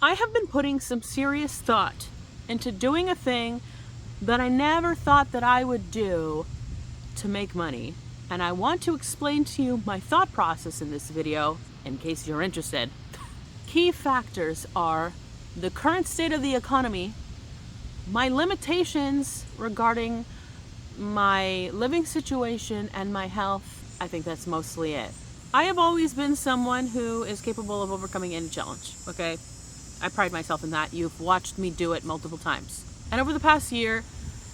I have been putting some serious thought into doing a thing that I never thought that I would do to make money. And I want to explain to you my thought process in this video, in case you're interested. Key factors are the current state of the economy, my limitations regarding my living situation, and my health. I think that's mostly it. I have always been someone who is capable of overcoming any challenge, okay? I pride myself in that. You've watched me do it multiple times. And over the past year,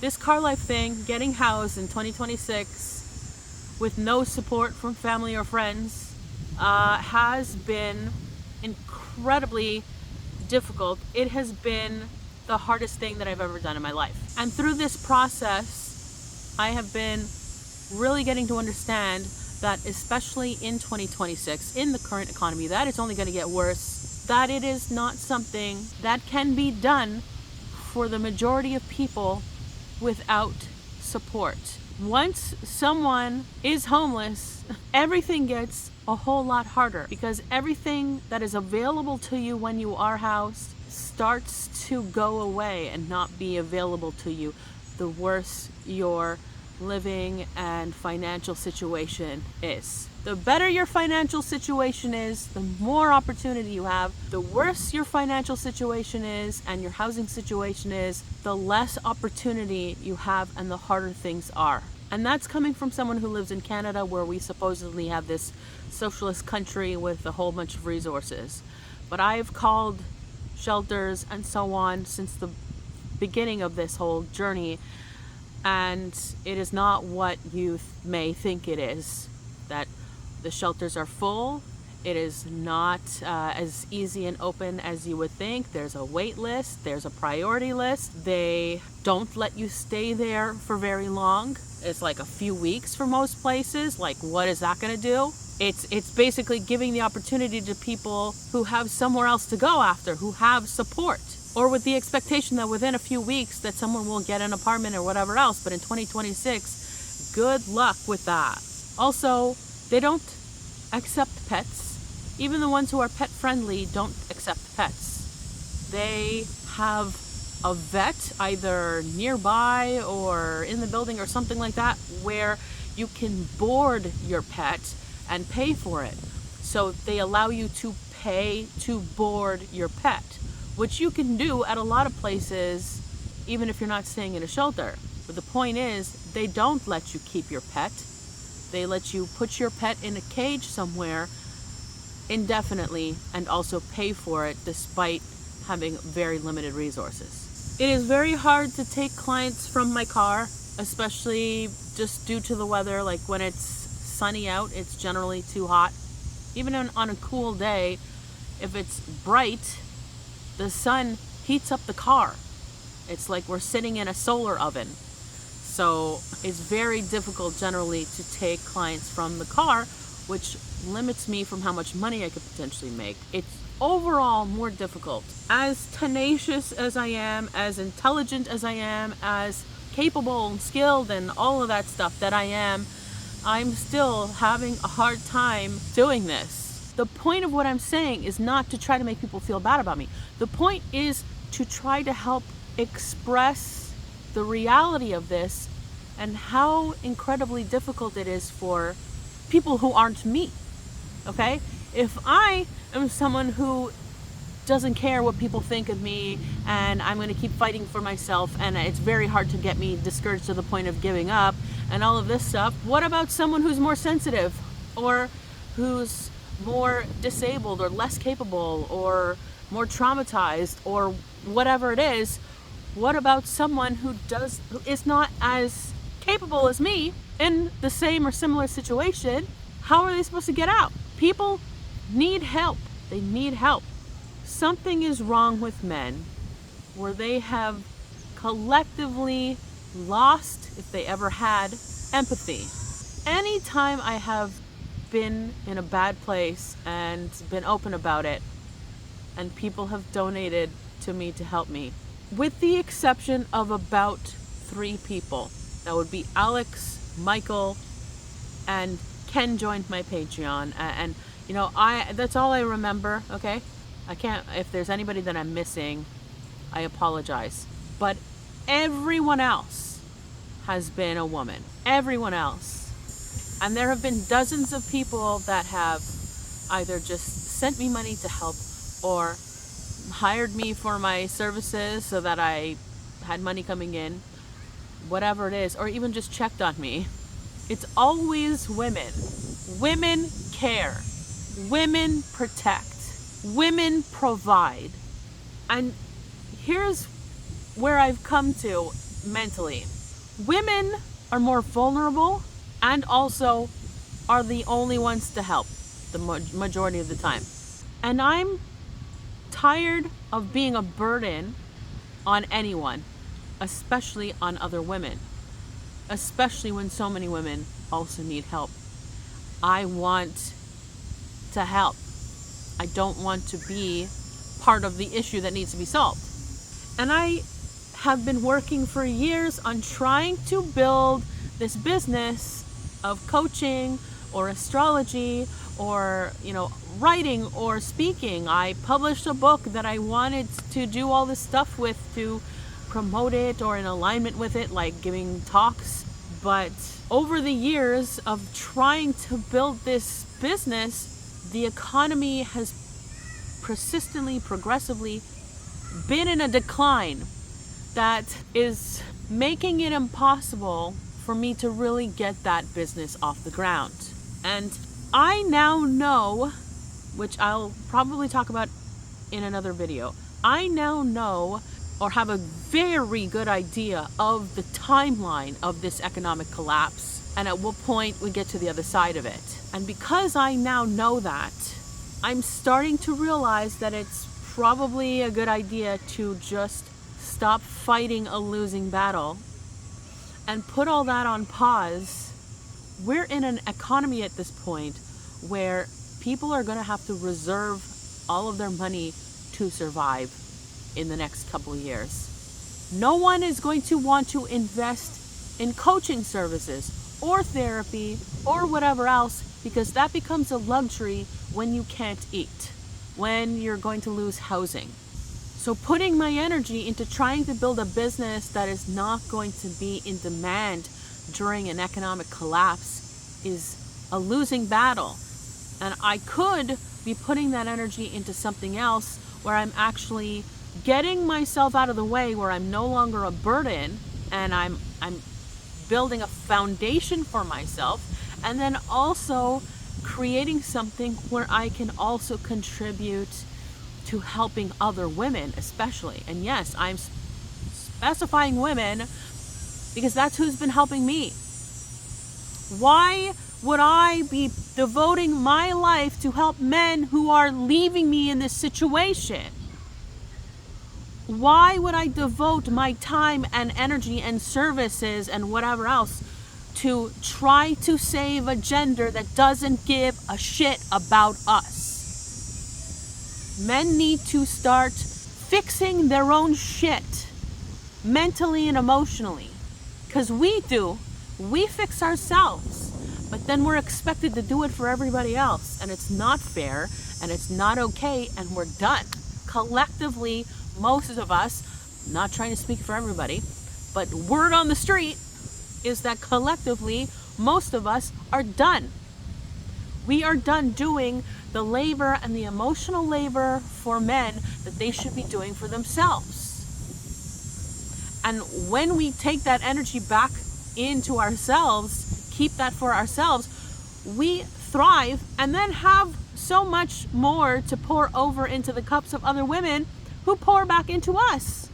this car life thing, getting housed in 2026 with no support from family or friends, has been incredibly difficult. It has been the hardest thing that I've ever done in my life. And through this process, I have been really getting to understand that, especially in 2026, in the current economy, that it's only going to get worse, that it is not something that can be done for the majority of people without support. Once someone is homeless, everything gets a whole lot harder, because everything that is available to you when you are housed starts to go away and not be available to you the worse your living and financial situation is. The better your financial situation is, the more opportunity you have. The worse your financial situation is and your housing situation is, the less opportunity you have and the harder things are. And that's coming from someone who lives in Canada, where we supposedly have this socialist country with a whole bunch of resources. But I've called shelters and so on since the beginning of this whole journey, and it is not what you may think it is, that the shelters are full. It is not as easy and open as you would think. There's a wait list, there's a priority list. They don't let you stay there for very long. It's like a few weeks for most places. Like, what is that gonna do? It's basically giving the opportunity to people who have somewhere else to go after, who have support, or with the expectation that within a few weeks that someone will get an apartment or whatever else. But in 2026, good luck with that. Also, they don't accept pets. Even the ones who are pet friendly don't accept pets. They have a vet either nearby or in the building or something like that, where you can board your pet and pay for it. So they allow you to pay to board your pet, which you can do at a lot of places even if you're not staying in a shelter. But the point is, they don't let you keep your pet. They let you put your pet in a cage somewhere indefinitely and also pay for it despite having very limited resources. It is very hard to take clients from my car, especially just due to the weather. Like when it's sunny out, it's generally too hot. Even on a cool day, if it's bright, the sun heats up the car. It's like we're sitting in a solar oven. So it's very difficult generally to take clients from the car, which limits me from how much money I could potentially make. It's overall more difficult. As tenacious as I am, as intelligent as I am, as capable and skilled and all of that stuff that I am, I'm still having a hard time doing this. The point of what I'm saying is not to try to make people feel bad about me. The point is to try to help express the reality of this and how incredibly difficult it is for people who aren't me, okay? If I am someone who doesn't care what people think of me and I'm going to keep fighting for myself and it's very hard to get me discouraged to the point of giving up and all of this stuff, what about someone who's more sensitive or who's more disabled or less capable or more traumatized or whatever it is? What about someone who is not as capable as me in the same or similar situation? How are they supposed to get out? People need help. They need help. Something is wrong with men where they have collectively lost, if they ever had, empathy. Anytime I have been in a bad place and been open about it, and people have donated to me to help me, with the exception of about 3 people, that would be Alex, Michael, and Ken joined my Patreon, and you know, that's all I remember, okay? if there's anybody that I'm missing, I apologize. But everyone else has been a woman. Everyone else. And there have been dozens of people that have either just sent me money to help or hired me for my services so that I had money coming in, whatever it is, or even just checked on me. It's always women. Women care. Women protect. Women provide. And here's where I've come to mentally. Women are more vulnerable and also are the only ones to help the majority of the time. And I'm tired of being a burden on anyone, especially on other women, especially when so many women also need help. I want to help. I don't want to be part of the issue that needs to be solved. And I have been working for years on trying to build this business of coaching or astrology or, writing or speaking. I published a book that I wanted to do all this stuff with, to promote it or in alignment with it, like giving talks. But over the years of trying to build this business, the economy has persistently, progressively been in a decline that is making it impossible for me to really get that business off the ground. And I now know, which I'll probably talk about in another video, I now know or have a very good idea of the timeline of this economic collapse and at what point we get to the other side of it. And because I now know that, I'm starting to realize that it's probably a good idea to just stop fighting a losing battle and put all that on pause. We're in an economy at this point where people are going to have to reserve all of their money to survive in the next couple of years. No one is going to want to invest in coaching services or therapy or whatever else, because that becomes a luxury when you can't eat, when you're going to lose housing. So putting my energy into trying to build a business that is not going to be in demand during an economic collapse is a losing battle. And I could be putting that energy into something else where I'm actually getting myself out of the way, where I'm no longer a burden and I'm building a foundation for myself, and then also creating something where I can also contribute to helping other women, especially. And yes, I'm specifying women because that's who's been helping me. Why would I be devoting my life to help men who are leaving me in this situation? Why would I devote my time and energy and services and whatever else to try to save a gender that doesn't give a shit about us? Men need to start fixing their own shit, mentally and emotionally. Because we fix ourselves, but then we're expected to do it for everybody else. And it's not fair, and it's not okay, and we're done. Collectively, most of us, not trying to speak for everybody, but word on the street is that collectively, most of us are done. We are done doing the labor and the emotional labor for men that they should be doing for themselves. And when we take that energy back into ourselves, keep that for ourselves, we thrive and then have so much more to pour over into the cups of other women who pour back into us.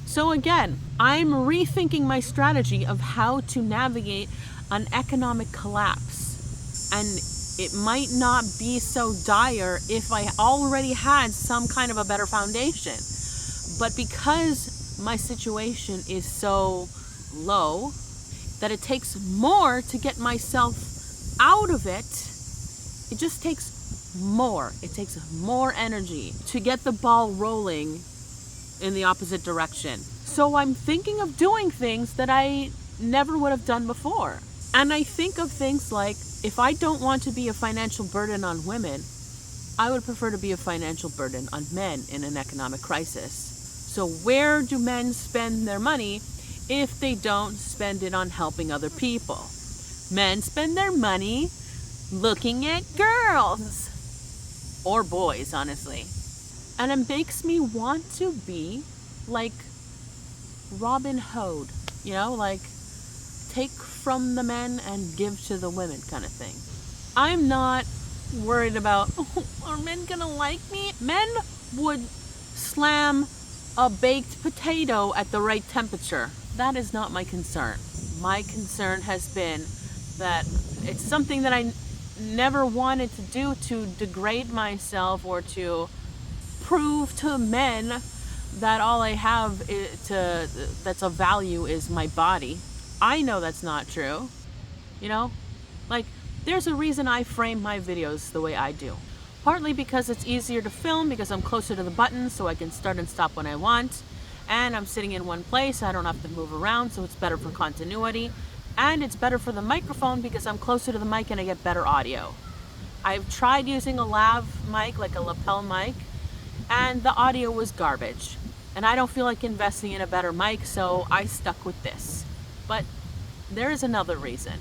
So again, I'm rethinking my strategy of how to navigate an economic collapse. And it might not be so dire if I already had some kind of a better foundation. But because my situation is so low that it takes more to get myself out of it, it just takes more. It takes more energy to get the ball rolling in the opposite direction. So I'm thinking of doing things that I never would have done before. And I think of things like, if I don't want to be a financial burden on women, I would prefer to be a financial burden on men in an economic crisis. So where do men spend their money if they don't spend it on helping other people? Men spend their money looking at girls. Or boys, honestly. And it makes me want to be like Robin Hood, like take from the men and give to the women kind of thing. I'm not worried about, are men gonna like me? Men would slam a baked potato at the right temperature. That is not my concern. My concern has been that it's something that I never wanted to do, to degrade myself or to prove to men that all I have that's of value is my body. I know that's not true. Like, there's a reason I frame my videos the way I do. Partly because it's easier to film, because I'm closer to the buttons, so I can start and stop when I want. And I'm sitting in one place, I don't have to move around, so it's better for continuity. And it's better for the microphone because I'm closer to the mic and I get better audio. I've tried using a lav mic, like a lapel mic, and the audio was garbage. And I don't feel like investing in a better mic, so I stuck with this. But there is another reason.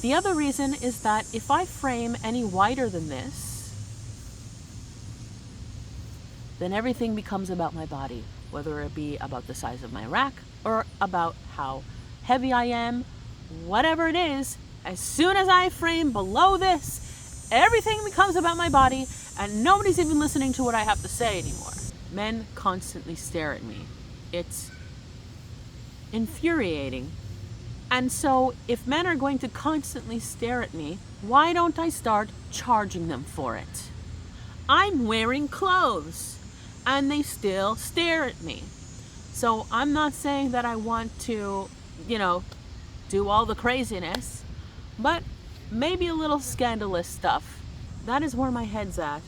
The other reason is that if I frame any wider than this, then everything becomes about my body, whether it be about the size of my rack or about how heavy I am, whatever it is. As soon as I frame below this, everything becomes about my body and nobody's even listening to what I have to say anymore. Men constantly stare at me. It's infuriating. And so if men are going to constantly stare at me, why don't I start charging them for it? I'm wearing clothes and they still stare at me. So I'm not saying that I want to, do all the craziness, but maybe a little scandalous stuff. That is where my head's at.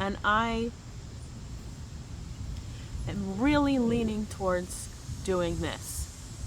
And I am really leaning towards doing this.